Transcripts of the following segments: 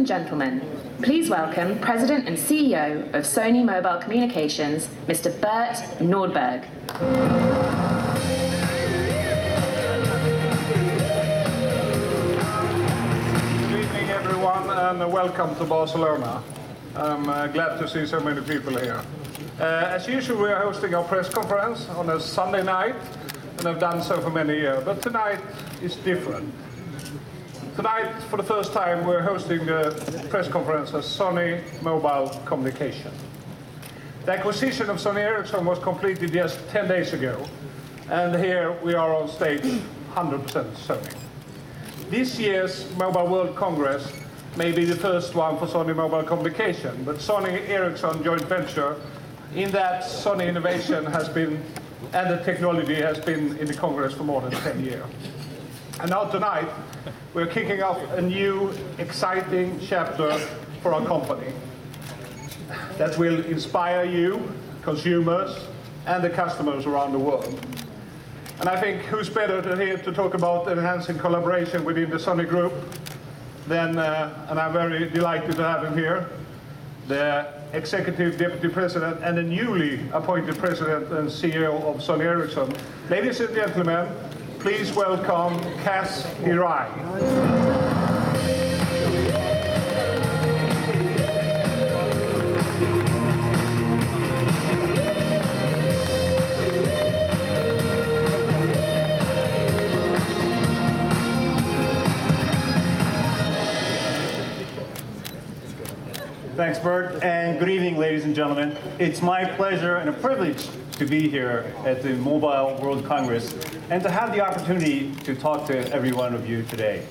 and gentlemen, please welcome President and CEO of Sony Mobile Communications, Mr. Bert Nordberg. Good evening, everyone, and welcome to Barcelona. I'm glad to see so many people here. As usual, we are hosting our press conference on a Sunday night, and I've done so for many years, but tonight is different. Tonight, for the first time, we're hosting the press conference as Sony Mobile Communication. The acquisition of Sony Ericsson was completed just 10 days ago, and here we are on stage 100% Sony. This year's Mobile World Congress may be the first one for Sony Mobile Communication, but Sony Ericsson joint venture in that Sony innovation has been, and the technology has been in the Congress for more than 10 years. And now tonight, we're kicking off a new, exciting chapter for our company that will inspire you, consumers, and the customers around the world. And I think who's better than here to talk about enhancing collaboration within the Sony Group than, and I'm very delighted to have him here, the Executive Deputy President and the newly appointed President and CEO of Sony Ericsson. Ladies and gentlemen, please welcome Kaz Hirai. Thanks, Bert, and good evening, ladies and gentlemen. It's my pleasure and a privilege to be here at the Mobile World Congress and to have the opportunity to talk to every one of you today.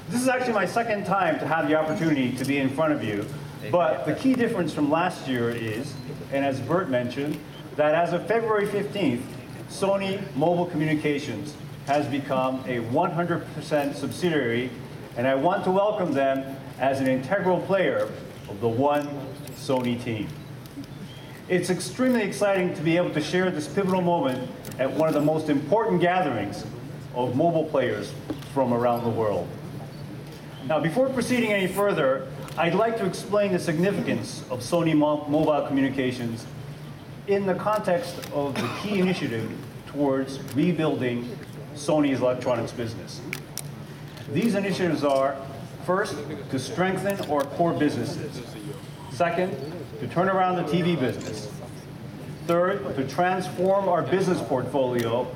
This is actually my second time to have the opportunity to be in front of you, but the key difference from last year is, and as Bert mentioned, that as of February 15th, Sony Mobile Communications has become a 100% subsidiary, and I want to welcome them as an integral player of the One Sony team. It's extremely exciting to be able to share this pivotal moment at one of the most important gatherings of mobile players from around the world. Now, before proceeding any further, I'd like to explain the significance of Sony Mobile Communications in the context of the key initiative towards rebuilding Sony's electronics business. These initiatives are, first, to strengthen our core businesses. Second, to turn around the TV business. Third, to transform our business portfolio.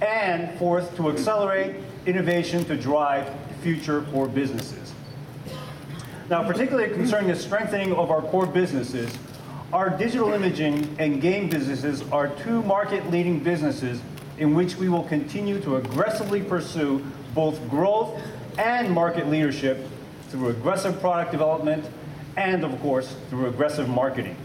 And fourth, to accelerate innovation to drive future core businesses. Now, particularly concerning the strengthening of our core businesses, our digital imaging and game businesses are two market-leading businesses in which we will continue to aggressively pursue both growth and market leadership through aggressive product development and, of course, through aggressive marketing.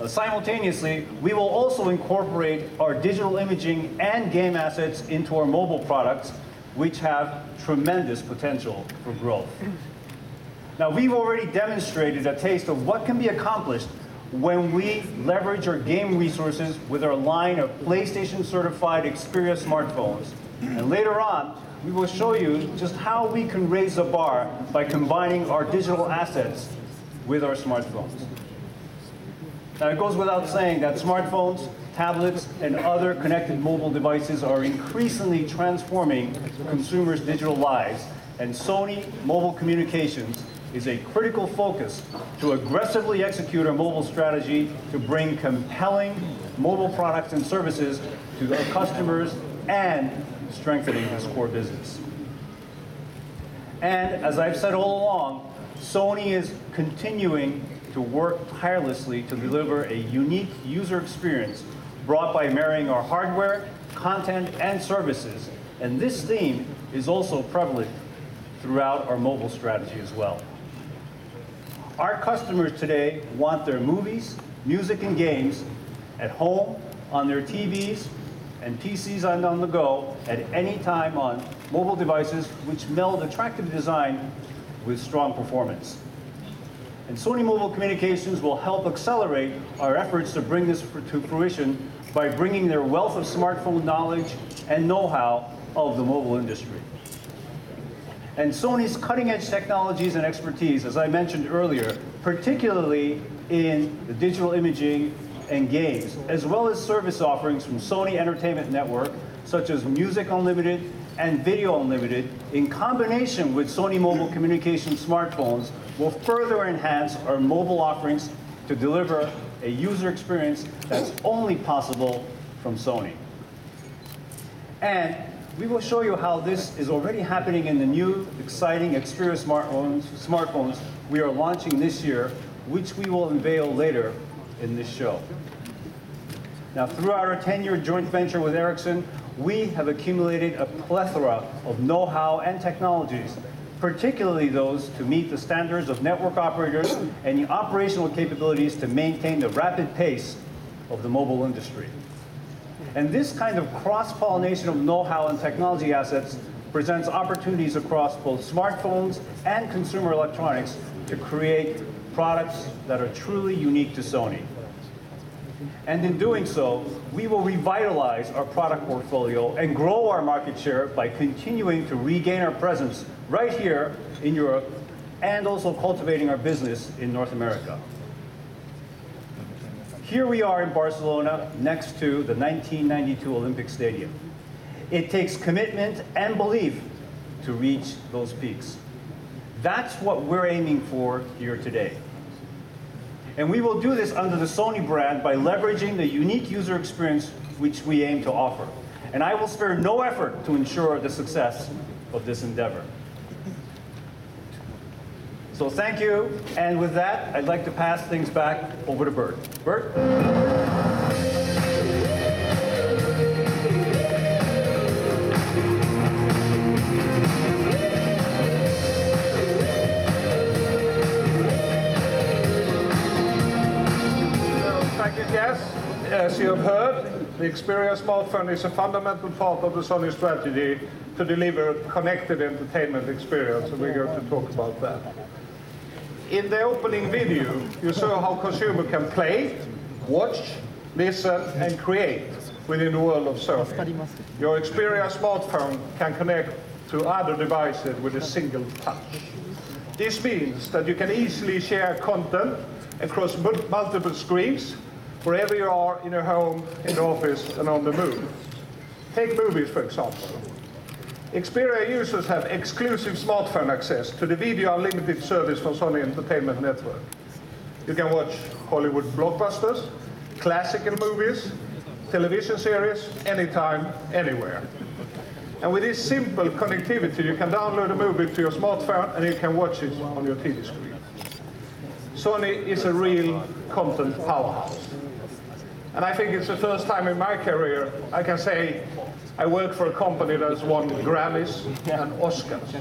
Simultaneously, we will also incorporate our digital imaging and game assets into our mobile products, which have tremendous potential for growth. Now, we've already demonstrated a taste of what can be accomplished when we leverage our game resources with our line of PlayStation-certified Xperia smartphones. And later on, we will show you just how we can raise the bar by combining our digital assets with our smartphones. Now, it goes without saying that smartphones, tablets, and other connected mobile devices are increasingly transforming consumers' digital lives, and Sony Mobile Communications is a critical focus to aggressively execute our mobile strategy to bring compelling mobile products and services to our customers and strengthening this core business. And as I've said all along, Sony is continuing to work tirelessly to deliver a unique user experience brought by marrying our hardware, content, and services. And this theme is also prevalent throughout our mobile strategy as well. Our customers today want their movies, music, and games at home, on their TVs, and PCs and on the go at any time on mobile devices which meld attractive design with strong performance. And Sony Mobile Communications will help accelerate our efforts to bring this to fruition by bringing their wealth of smartphone knowledge and know-how of the mobile industry. And Sony's cutting-edge technologies and expertise, as I mentioned earlier, particularly in the digital imaging and games, as well as service offerings from Sony Entertainment Network, such as Music Unlimited and Video Unlimited, in combination with Sony mobile communication smartphones, will further enhance our mobile offerings to deliver a user experience that's only possible from Sony. And we will show you how this is already happening in the new, exciting Xperia smartphones we are launching this year, which we will unveil later in this show. Now, throughout our 10-year joint venture with Ericsson, we have accumulated a plethora of know-how and technologies, particularly those to meet the standards of network operators and the operational capabilities to maintain the rapid pace of the mobile industry. And this kind of cross-pollination of know-how and technology assets presents opportunities across both smartphones and consumer electronics to create products that are truly unique to Sony. And in doing so, we will revitalize our product portfolio and grow our market share by continuing to regain our presence right here in Europe and also cultivating our business in North America. Here we are in Barcelona, next to the 1992 Olympic Stadium. It takes commitment and belief to reach those peaks. That's what we're aiming for here today. And we will do this under the Sony brand by leveraging the unique user experience which we aim to offer. And I will spare no effort to ensure the success of this endeavor. So thank you, and with that, I'd like to pass things back over to Bert. Bert? Thank you, Jess. As you have heard, the Xperia smartphone is a fundamental part of the Sony strategy to deliver connected entertainment experience, and we're going to talk about that. In the opening video, you saw how consumers can play, watch, listen, and create within the world of Sony. Your Xperia smartphone can connect to other devices with a single touch. This means that you can easily share content across multiple screens, wherever you are in your home, in the office, and on the move. Take movies, for example. Xperia users have exclusive smartphone access to the Video Unlimited service from Sony Entertainment Network. You can watch Hollywood blockbusters, classical movies, television series, anytime, anywhere. And with this simple connectivity, you can download a movie to your smartphone and you can watch it on your TV screen. Sony is a real content powerhouse. And I think it's the first time in my career I can say I work for a company that's won Grammys and Oscars.